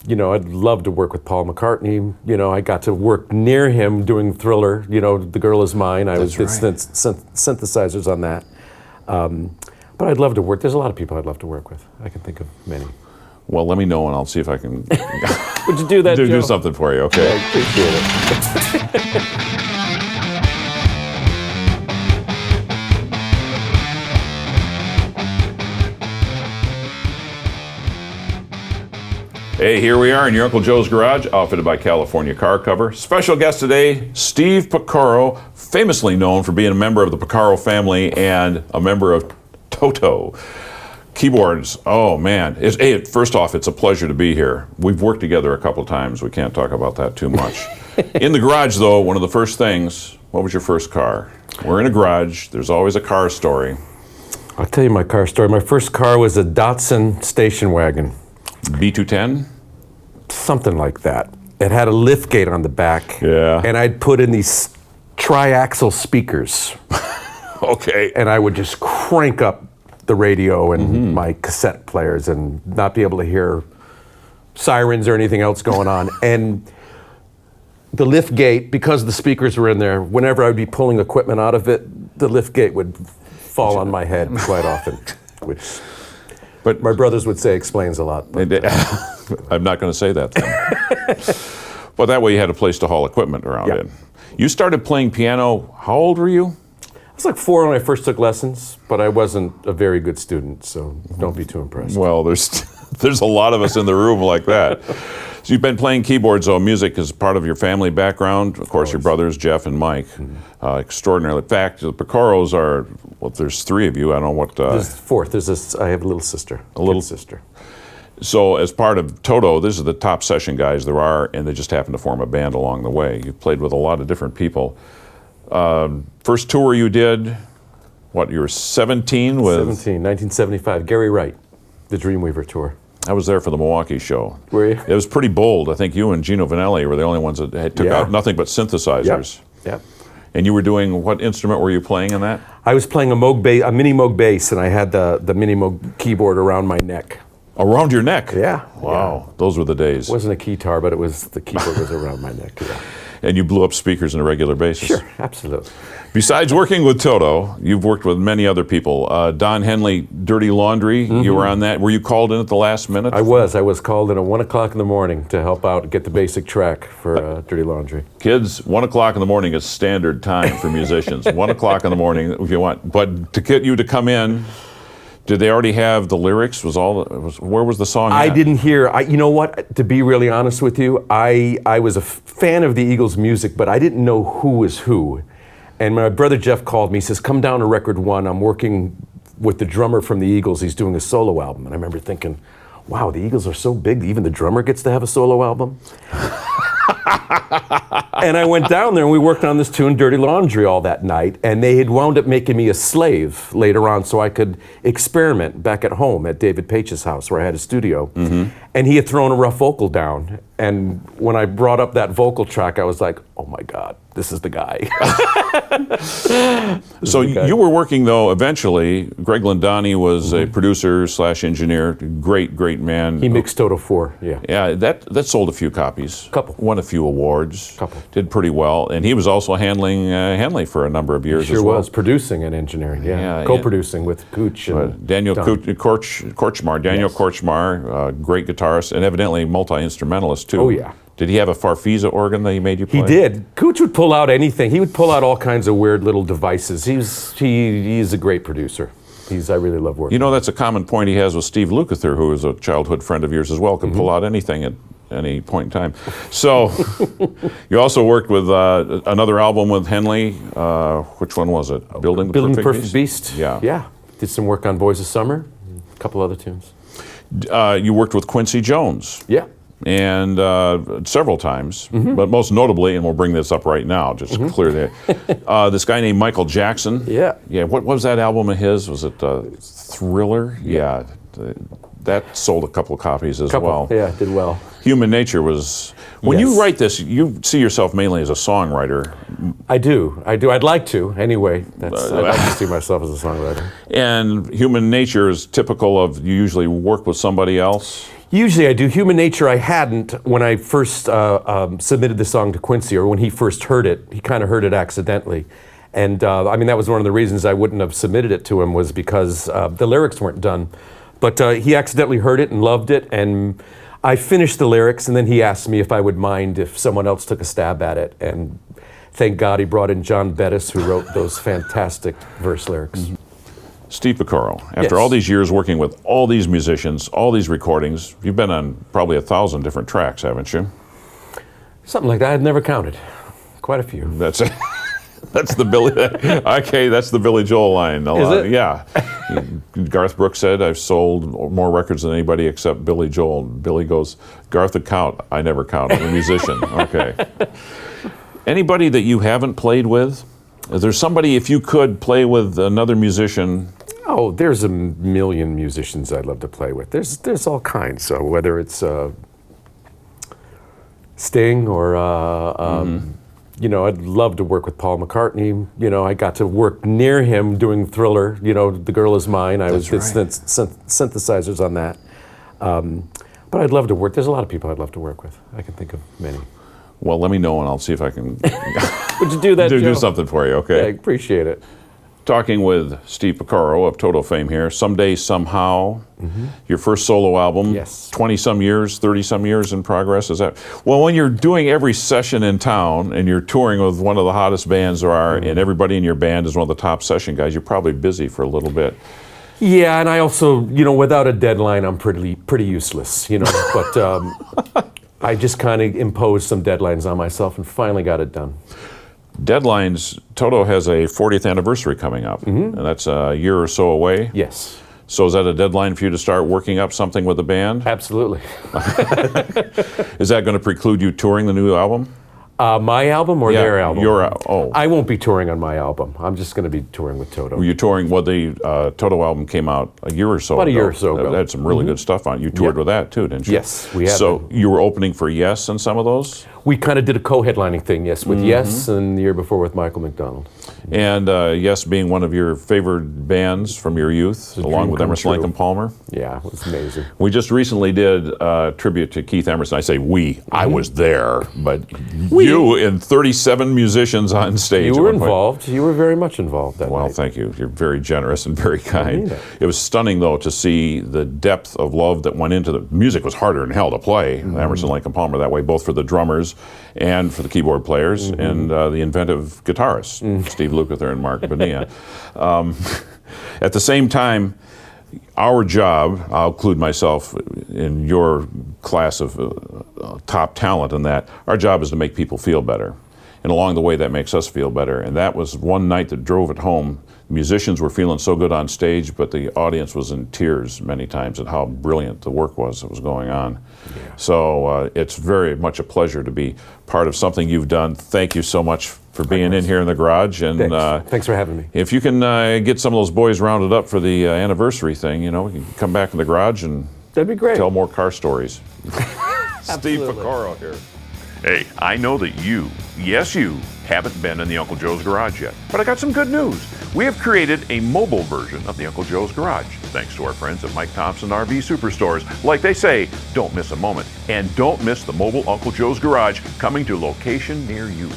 I'd love to work with Paul McCartney. I got to work near him doing Thriller. The Girl Is Mine. I did synthesizers on that. But I'd love to work. There's a lot of people I'd love to work with. I can think of many. Well, let me know and I'll see if I can Would you do that, do something for you, okay? I appreciate it. Hey, here we are in your Uncle Joe's garage, outfitted by California Car Cover. Special guest today, Steve Pocaro, famously known for being a member of the Pocaro family and a member of Toto. Keyboards, oh man. First off, it's a pleasure to be here. We've worked together a couple of times. We can't talk about that too much. In the garage, though, one of the first things, what was your first car? We're in a garage. There's always a car story. I'll tell you my car story. My first car was a Datsun station wagon. B210? Something like that. It had a lift gate on the back. Yeah. And I'd put in these triaxle speakers. Okay. And I would just crank up the radio and my cassette players and not be able to hear sirens or anything else going on. And the lift gate, because the speakers were in there, whenever I would be pulling equipment out of it, the lift gate would fall on my head quite often, which my brothers would say explains a lot. I'm not going to say that then. Well, that way you had a place to haul equipment around in. You started playing piano, how old were you? I was like 4 when I first took lessons, but I wasn't a very good student, so don't be too impressed. Well, there's a lot of us in the room like that. So you've been playing keyboards, though. Music is part of your family background. Of course, your brothers, Jeff and Mike. Extraordinary. In fact, the Pocaros are, well, there's 3 of you. I don't know what... There's 4th. I have a little sister. A little sister. So as part of Toto, this is the top session guys there are, and they just happen to form a band along the way. You've played with a lot of different people. First tour you did, what, you were 17 with... 1975, Gary Wright, the Dreamweaver tour. I was there for the Milwaukee show. Were you? It was pretty bold. I think you and Gino Vanelli were the only ones that took out nothing but synthesizers. Yep. And you were doing, what instrument were you playing in that? I was playing a mini Moog bass, and I had the mini Moog keyboard around my neck. Around your neck? Yeah. Wow, those were the days. It wasn't a keytar, but the keyboard was around my neck. Yeah. And you blew up speakers on a regular basis? Sure, absolutely. Besides working with Toto, you've worked with many other people. Don Henley, Dirty Laundry, you were on that. Were you called in at the last minute? I was called in at 1 o'clock in the morning to help out and get the basic track for Dirty Laundry. Kids, 1 o'clock in the morning is standard time for musicians. 1 o'clock in the morning if you want. But to get you to come in, did they already have the lyrics? Where was the song at? I didn't hear. You know what? To be really honest with you, I was a fan of the Eagles' music, but I didn't know who was who. And my brother Jeff called me. He says, "Come down to Record One. I'm working with the drummer from the Eagles. He's doing a solo album." And I remember thinking, "Wow, the Eagles are so big. Even the drummer gets to have a solo album." And I went down there and we worked on this tune, Dirty Laundry, all that night. And they had wound up making me a slave later on so I could experiment back at home at David Page's house where I had a studio. And he had thrown a rough vocal down. And when I brought up that vocal track, I was like, oh my God, this is the guy. So you were working, though, eventually. Greg Lindani was a producer / engineer. Great, great man. He mixed Toto 4, yeah. Yeah, that sold a few copies. Couple. Won a few awards. Couple. Did pretty well. And he was also handling Henley for a number of years as well. Sure was. Producing and engineering, yeah. Co-producing with Cooch and Daniel Don. Korchmar. Daniel Korchmar, great guitarist and evidently multi-instrumentalist, too. Oh, yeah. Did he have a Farfisa organ that he made you play? He did. Cooch would pull out anything. He would pull out all kinds of weird little devices. He's a great producer. I really love working. You know, that's a common point he has with Steve Lukather, who is a childhood friend of yours as well, can pull out anything at any point in time. So you also worked with another album with Henley. Which one was it? Building the Perfect Beast? Yeah. Yeah. Did some work on Boys of Summer, a couple other tunes. You worked with Quincy Jones. Yeah. And several times, but most notably, and we'll bring this up right now, just to clear that, this guy named Michael Jackson. Yeah. Yeah, what was that album of his? Was it Thriller? Yeah. That sold a couple of copies as well. Yeah, did well. Human Nature was... When you write this, you see yourself mainly as a songwriter. I do. I'd like to, anyway. I'd like to see myself as a songwriter. And Human Nature is typical of, you usually work with somebody else? Usually I do. Human Nature I hadn't when I first submitted the song to Quincy, or when he first heard it. He kind of heard it accidentally. And I mean, that was one of the reasons I wouldn't have submitted it to him, was because the lyrics weren't done. But he accidentally heard it and loved it, and I finished the lyrics, and then he asked me if I would mind if someone else took a stab at it. And thank God he brought in John Bettis, who wrote those fantastic verse lyrics. Mm-hmm. Steve Pocaro, after Yes. all these years working with all these musicians, all these recordings, you've been on probably 1,000 different tracks, haven't you? Something like that. I've never counted. Quite a few. That's it. That's the Billy. Okay, that's the Billy Joel line. Is it? Yeah. Garth Brooks said, "I've sold more records than anybody except Billy Joel." Billy goes, "Garth would count. I never count. I'm a musician." Okay. Anybody that you haven't played with? Is there somebody, if you could play with another musician? Oh, there's a million musicians I'd love to play with. There's all kinds. So whether it's Sting or you know, I'd love to work with Paul McCartney. You know, I got to work near him doing Thriller. You know, The Girl Is Mine. I did synthesizers on that. But I'd love to work. There's a lot of people I'd love to work with. I can think of many. Well, let me know and I'll see if I can Would you do that, Joe? do something for you. Okay. Yeah, I appreciate it. Talking with Steve Pocaro of Toto fame here. Someday, Somehow, your first solo album. Yes. 20-some years, 30-some years in progress. Is that? Well, when you're doing every session in town and you're touring with one of the hottest bands there are, and everybody in your band is one of the top session guys, you're probably busy for a little bit. Yeah, and I also, you know, without a deadline, I'm pretty useless, you know. But I just kind of imposed some deadlines on myself and finally got it done. Deadlines, Toto has a 40th anniversary coming up, and that's a year or so away. Yes. So is that a deadline for you to start working up something with the band? Absolutely. Is that going to preclude you touring the new album? My album or their album? Oh. I won't be touring on my album. I'm just going to be touring with Toto. Were you touring? Well, the Toto album came out a year or so ago. About a year or so ago. It had some really good stuff on it. You toured with that too, didn't you? Yes, we had. So you were opening for Yes in some of those? We kind of did a co-headlining thing, yes, with Yes, and the year before with Michael McDonald. And Yes being one of your favorite bands from your youth, along with Emerson, Lake and Palmer. Yeah, it was amazing. We just recently did a tribute to Keith Emerson. I say we. I was there, but you and 37 musicians on stage. You at were one point. involved. You were very much involved that Well, night. thank you. You're very generous and very kind. mean it. It was stunning, though, to see the depth of love that went into the music. Was harder than hell to play. Emerson, Lake and Palmer that way, both for the drummers and for the keyboard players and the inventive guitarists, Steve Lukather and Mark Bonilla. At the same time, our job, I'll include myself in your class of top talent in that, our job is to make people feel better. And along the way, that makes us feel better. And that was one night that drove it home. Musicians were feeling so good on stage, but the audience was in tears many times at how brilliant the work was that was going on. Yeah. So it's very much a pleasure to be part of something you've done. Thank you so much for being in here in the garage. And Thanks for having me. if you can get some of those boys rounded up for the anniversary thing, you know, we can come back in the garage and That'd be great. tell more car stories. Steve Pocaro here. Hey, I know that you, yes you, haven't been in the Uncle Joe's Garage yet, but I got some good news. We have created a mobile version of the Uncle Joe's Garage, thanks to our friends at Mike Thompson RV Superstores. Like they say, don't miss a moment, and don't miss the mobile Uncle Joe's Garage coming to a location near you.